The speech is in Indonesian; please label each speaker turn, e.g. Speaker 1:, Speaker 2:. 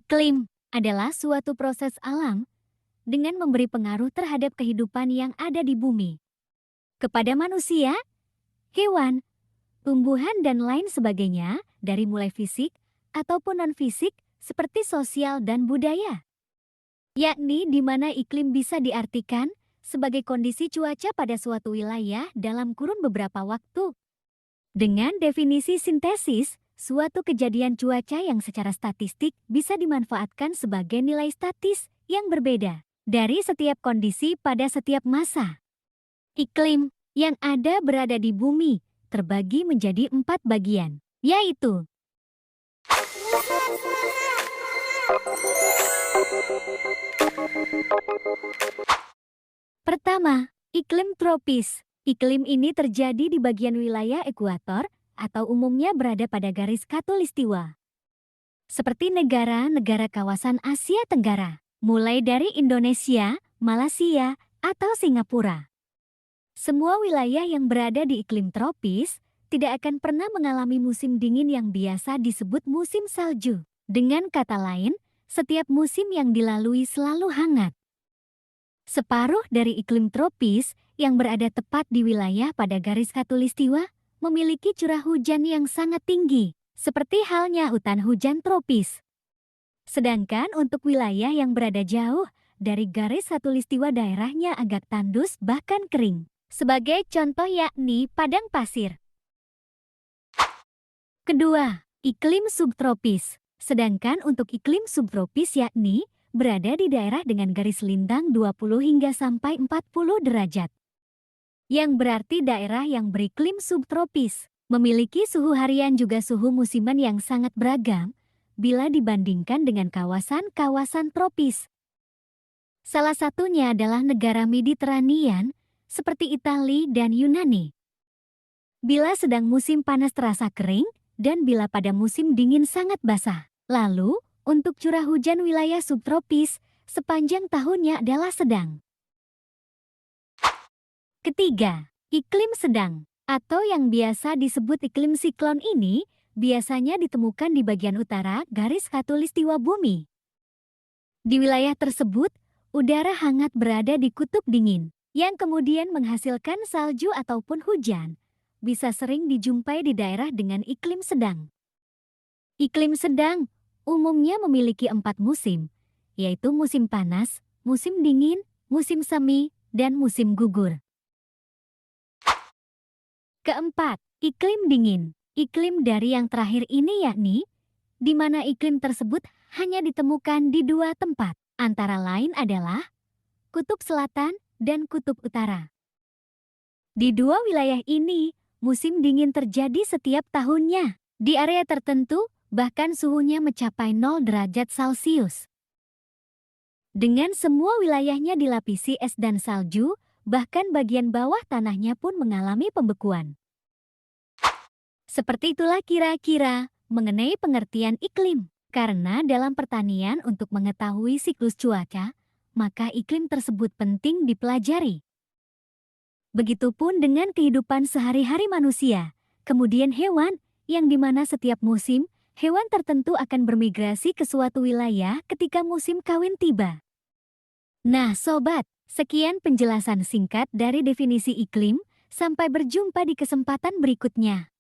Speaker 1: Iklim adalah suatu proses alam dengan memberi pengaruh terhadap kehidupan yang ada di bumi. Kepada manusia, hewan, tumbuhan dan lain sebagainya dari mulai fisik ataupun non-fisik seperti sosial dan budaya. Yakni di mana iklim bisa diartikan sebagai kondisi cuaca pada suatu wilayah dalam kurun beberapa waktu. Dengan definisi sintesis, suatu kejadian cuaca yang secara statistik bisa dimanfaatkan sebagai nilai statis yang berbeda dari setiap kondisi pada setiap masa. Iklim yang ada berada di bumi terbagi menjadi 4 bagian, yaitu pertama, iklim tropis. Iklim ini terjadi di bagian wilayah ekuator atau umumnya berada pada garis khatulistiwa. Seperti negara-negara kawasan Asia Tenggara, mulai dari Indonesia, Malaysia, atau Singapura. Semua wilayah yang berada di iklim tropis tidak akan pernah mengalami musim dingin yang biasa disebut musim salju. Dengan kata lain, setiap musim yang dilalui selalu hangat. Separuh dari iklim tropis yang berada tepat di wilayah pada garis khatulistiwa memiliki curah hujan yang sangat tinggi, seperti halnya hutan hujan tropis. Sedangkan untuk wilayah yang berada jauh dari garis khatulistiwa daerahnya agak tandus bahkan kering. Sebagai contoh yakni padang pasir. Kedua, iklim subtropis. Sedangkan untuk iklim subtropis yakni berada di daerah dengan garis lintang 20 hingga sampai 40 derajat. Yang berarti daerah yang beriklim subtropis memiliki suhu harian juga suhu musiman yang sangat beragam bila dibandingkan dengan kawasan-kawasan tropis. Salah satunya adalah negara Mediterranean seperti Italia dan Yunani. Bila sedang musim panas terasa kering dan bila pada musim dingin sangat basah. Lalu, untuk curah hujan wilayah subtropis sepanjang tahunnya adalah sedang. Ketiga, iklim sedang atau yang biasa disebut iklim siklon ini biasanya ditemukan di bagian utara garis khatulistiwa bumi. Di wilayah tersebut, udara hangat berada di kutub dingin yang kemudian menghasilkan salju ataupun hujan. Bisa sering dijumpai di daerah dengan iklim sedang. Iklim sedang umumnya memiliki 4 musim, yaitu musim panas, musim dingin, musim semi, dan musim gugur. Keempat, iklim dingin. Iklim dari yang terakhir ini yakni, di mana iklim tersebut hanya ditemukan di 2 tempat, antara lain adalah Kutub Selatan dan Kutub Utara. Di 2 wilayah ini, musim dingin terjadi setiap tahunnya. Di area tertentu, bahkan suhunya mencapai 0 derajat Celcius. Dengan semua wilayahnya dilapisi es dan salju, bahkan bagian bawah tanahnya pun mengalami pembekuan. Seperti itulah kira-kira mengenai pengertian iklim. Karena dalam pertanian untuk mengetahui siklus cuaca, maka iklim tersebut penting dipelajari. Begitupun dengan kehidupan sehari-hari manusia, kemudian hewan, yang dimana setiap musim, hewan tertentu akan bermigrasi ke suatu wilayah ketika musim kawin tiba. Nah sobat, sekian penjelasan singkat dari definisi iklim. Sampai berjumpa di kesempatan berikutnya.